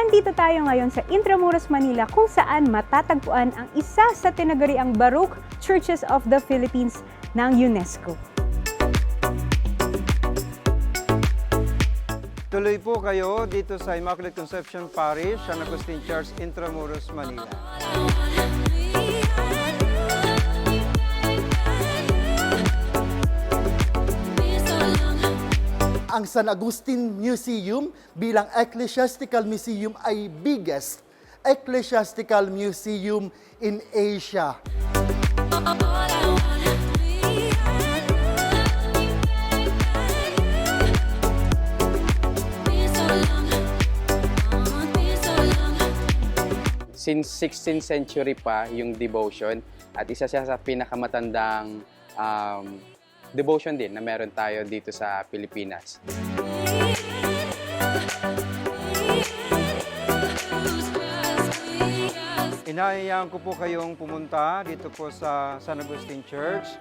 Nandito tayo ngayon sa Intramuros, Manila kung saan matatagpuan ang isa sa tinaguriang Baroque Churches of the Philippines ng UNESCO. Tuloy po kayo dito sa Immaculate Conception Parish, San Agustin Church, Intramuros, Manila. Ang San Agustin Museum bilang ecclesiastical museum ay biggest ecclesiastical museum in Asia. Since 16th century pa yung devotion at isa siya sa pinakamatandang devotion din na meron tayo dito sa Pilipinas. Inahayaan ko po kayong pumunta dito po sa San Agustin Church.